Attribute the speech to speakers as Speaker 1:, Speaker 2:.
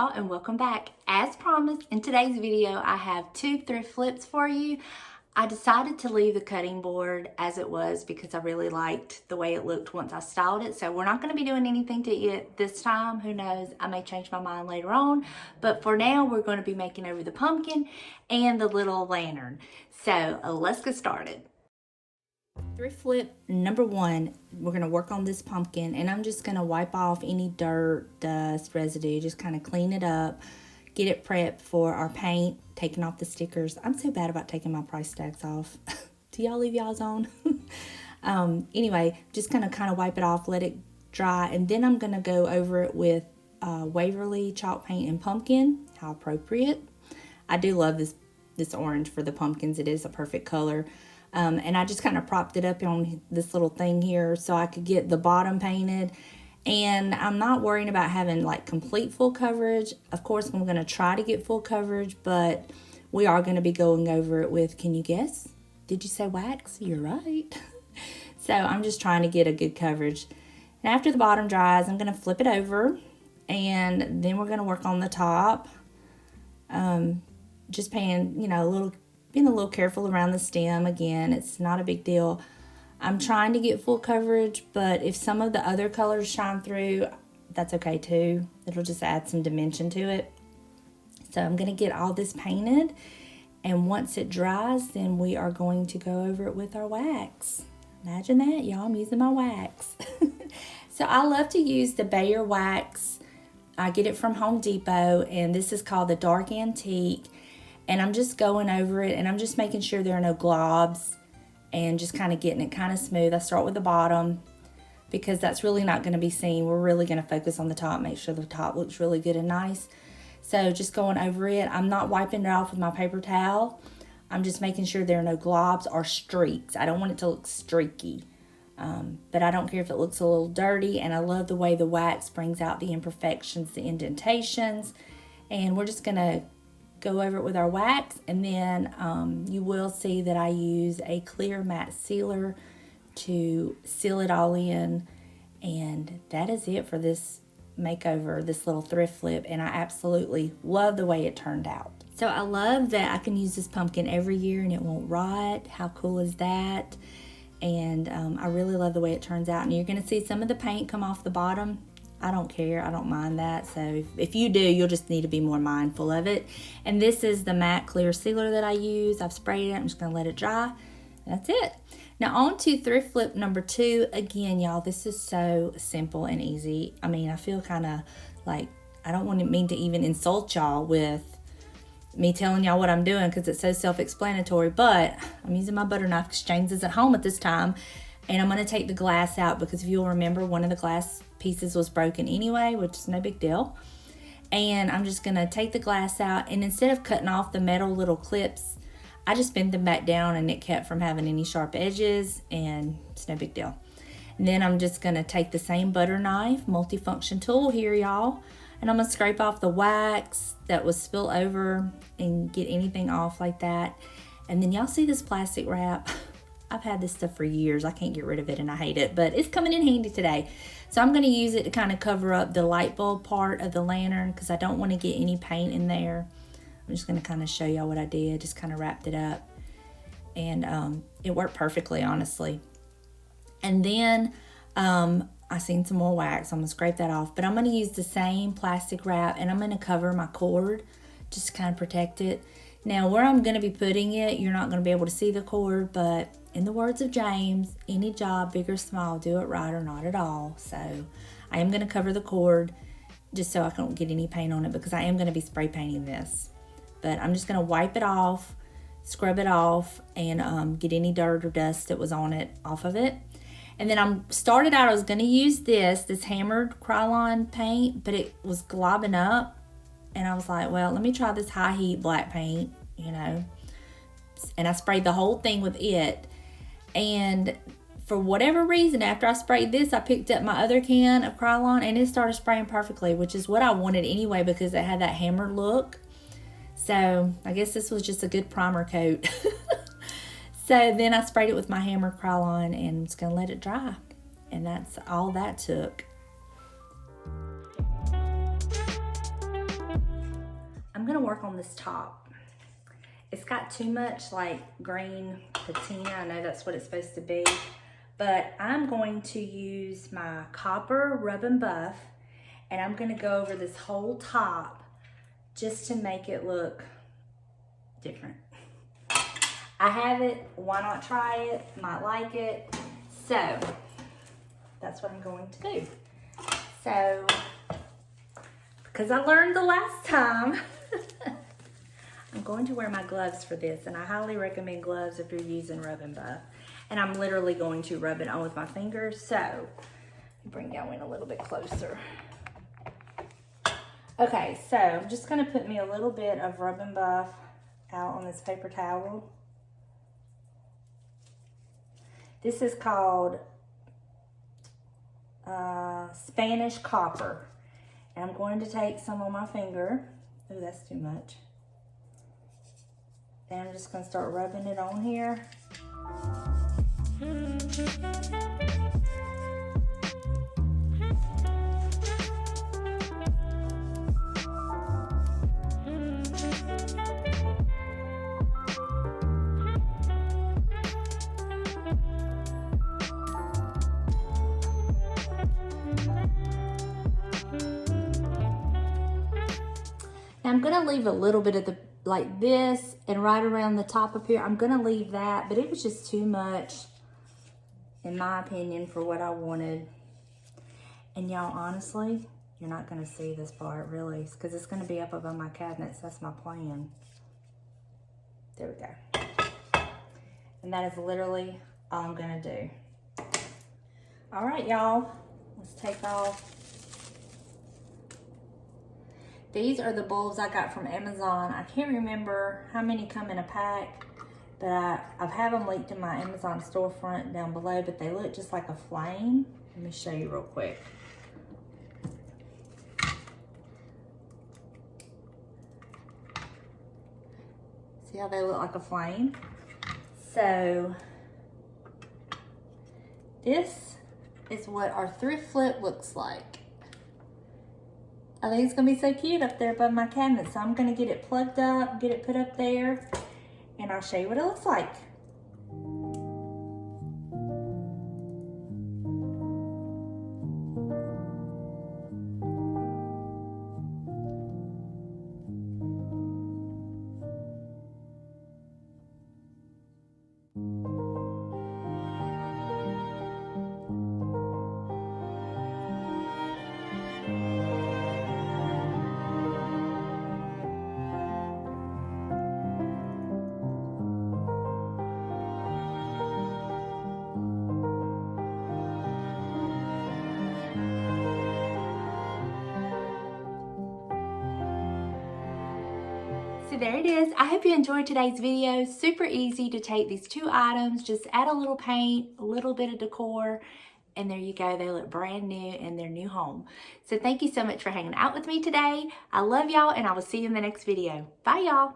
Speaker 1: y'all, and welcome back. As promised, in today's video I have two thrift flips for you. I decided to leave the cutting board as it was because I really liked the way it looked once I styled it. So we're not going to be doing anything to it this time. Who knows, I may change my mind later on, but for now we're going to be making over the pumpkin and the little lantern. So let's get started. Thrift flip number one, we're going to work on this pumpkin, and I'm just going to wipe off any dirt, dust, residue, just kind of clean it up, get it prepped for our paint, taking off the stickers. I'm so bad about taking my price tags off. Do y'all leave y'all's on? Anyway, just going to kind of wipe it off, let it dry, and then I'm going to go over it with Waverly chalk paint and pumpkin. How appropriate. I do love this orange for the pumpkins. It is a perfect color. And I just kind of propped it up on this little thing here so I could get the bottom painted. And I'm not worrying about having like complete full coverage. Of course, I'm going to try to get full coverage, but we are going to be going over it with, can you guess? Did you say wax? You're right. So I'm just trying to get a good coverage. And after the bottom dries, I'm going to flip it over, and then we're going to work on the top. Just paying, being a little careful around the stem. Again, it's not a big deal. I'm trying to get full coverage, but if some of the other colors shine through, that's okay too. It'll just add some dimension to it. So I'm going to get all this painted, and once it dries, then we are going to go over it with our wax. Imagine that, y'all. I'm using my wax. So I love to use the Bayer wax. I get it from Home Depot, and this is called the Dark Antique. And I'm just going over it, and I'm just making sure there are no globs, and just kind of getting it kind of smooth. I start with the bottom because that's really not going to be seen. We're really going to focus on the top, make sure the top looks really good and nice. So just going over it. I'm not wiping it off with my paper towel. I'm just making sure there are no globs or streaks. I don't want it to look streaky. But I don't care if it looks a little dirty, and I love the way the wax brings out the imperfections, the indentations. And we're just going to go over it with our wax, and then you will see that I use a clear matte sealer to seal it all in. And that is it for this makeover, this little thrift flip, and I absolutely love the way it turned out. So I love that I can use this pumpkin every year and it won't rot. How cool is that? And I really love the way it turns out. And you're going to see some of the paint come off the bottom. I don't care. I don't mind that. So if you do, you'll just need to be more mindful of it. And this is the matte clear sealer that I use. I've sprayed it. I'm just going to let it dry. That's it. Now on to thrift flip number two. Again, y'all, this is so simple and easy. I mean, I feel kind of like I don't want to mean to even insult y'all with me telling y'all what I'm doing because it's so self-explanatory. But I'm using my butter knife because James is at home at this time. And I'm going to take the glass out because if you'll remember, one of the glass pieces was broken anyway, which is no big deal. And I'm just going to take the glass out, and instead of cutting off the metal little clips, I just bent them back down, and it kept from having any sharp edges, and it's no big deal. And then I'm just going to take the same butter knife, multifunction tool here, y'all, and I'm going to scrape off the wax that was spilled over and get anything off like that. And then y'all see this plastic wrap? I've had this stuff for years. I can't get rid of it and I hate it, but it's coming in handy today. So I'm going to use it to kind of cover up the light bulb part of the lantern because I don't want to get any paint in there. I'm just going to kind of show y'all what I did. Just kind of wrapped it up, and it worked perfectly, honestly. And then I seen some more wax. I'm going to scrape that off, but I'm going to use the same plastic wrap, and I'm going to cover my cord just to kind of protect it. Now, where I'm going to be putting it, you're not going to be able to see the cord, but in the words of James, any job, big or small, do it right or not at all. So I am going to cover the cord just so I don't get any paint on it because I am going to be spray painting this. But I'm just going to wipe it off, scrub it off, and get any dirt or dust that was on it off of it. And then I was going to use this hammered Krylon paint, but it was globbing up. And I was like, well, let me try this high heat black paint, And I sprayed the whole thing with it. And for whatever reason, after I sprayed this, I picked up my other can of Krylon, and it started spraying perfectly, which is what I wanted anyway because it had that hammered look. So I guess this was just a good primer coat. So then I sprayed it with my hammered Krylon, and I'm just going to let it dry. And that's all that took. I'm gonna work on this top. It's got too much like green patina. I know that's what it's supposed to be, but I'm going to use my copper rub and buff, and I'm gonna go over this whole top just to make it look different. I have it, why not try it? Might like it. So that's what I'm going to do. So, because I learned the last time, I'm going to wear my gloves for this, and I highly recommend gloves if you're using rub and buff. And I'm literally going to rub it on with my fingers. So, let me bring y'all in a little bit closer. Okay, so I'm just gonna put me a little bit of rub and buff out on this paper towel. This is called Spanish copper. And I'm going to take some on my finger. Oh, that's too much. And I'm just going to start rubbing it on here. I'm gonna leave a little bit of the, like this, and right around the top up here, I'm gonna leave that, but it was just too much, in my opinion, for what I wanted. And y'all, honestly, you're not gonna see this part, really, because it's gonna be up above my cabinets. That's my plan. There we go. And that is literally all I'm gonna do. All right, y'all, let's take off. These are the bulbs I got from Amazon. I can't remember how many come in a pack, but I've had them linked in my Amazon storefront down below, but they look just like a flame. Let me show you real quick. See how they look like a flame? So this is what our thrift flip looks like. I think it's gonna be so cute up there above my cabinet. So I'm gonna get it plugged up, get it put up there, and I'll show you what it looks like. So there it is. I hope you enjoyed today's video. Super easy to take these two items, just add a little paint, a little bit of decor, and there you go. They look brand new in their new home. So thank you so much for hanging out with me today. I love y'all, and I will see you in the next video. Bye, y'all.